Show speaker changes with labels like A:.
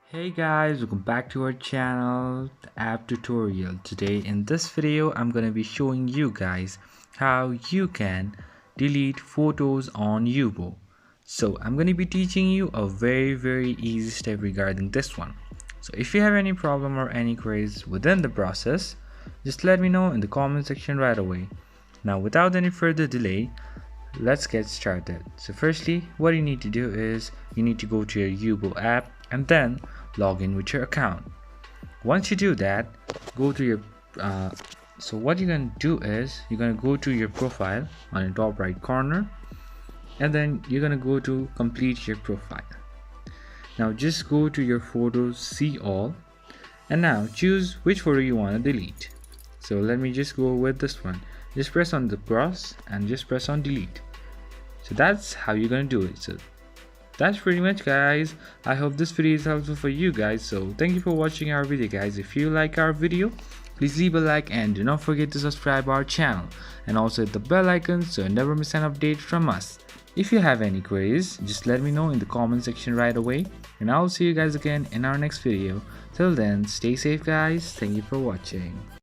A: Hey guys, welcome back to our channel, the app tutorial. Today in this video I'm going to be showing you guys how you can delete photos on Yubo. So I'm going to be teaching you a very easy step regarding this one. So if you have any problem or any queries within the process, just let me know in the comment section right away. Now without any further delay, let's get started. So firstly, what you need to do is you need to go to your Yubo app and then log in with your account. Once you do that, go to your so what you're gonna do is you're gonna go to your profile on the top right corner, and then you're gonna go to complete your profile. Now just go to your photos, see all, and now choose which photo you want to delete. So let me just go with this one. Just press on the cross and just press on delete. So that's how you're gonna do it. So that's pretty much, guys. I hope this video is helpful for you guys. So thank you for watching our video, guys. If you like our video, please leave a like and do not forget to subscribe our channel and also hit the bell icon so you never miss an update from us. If you have any queries, just let me know in the comment section right away, and I'll see you guys again in our next video. Till then, stay safe guys. Thank you for watching.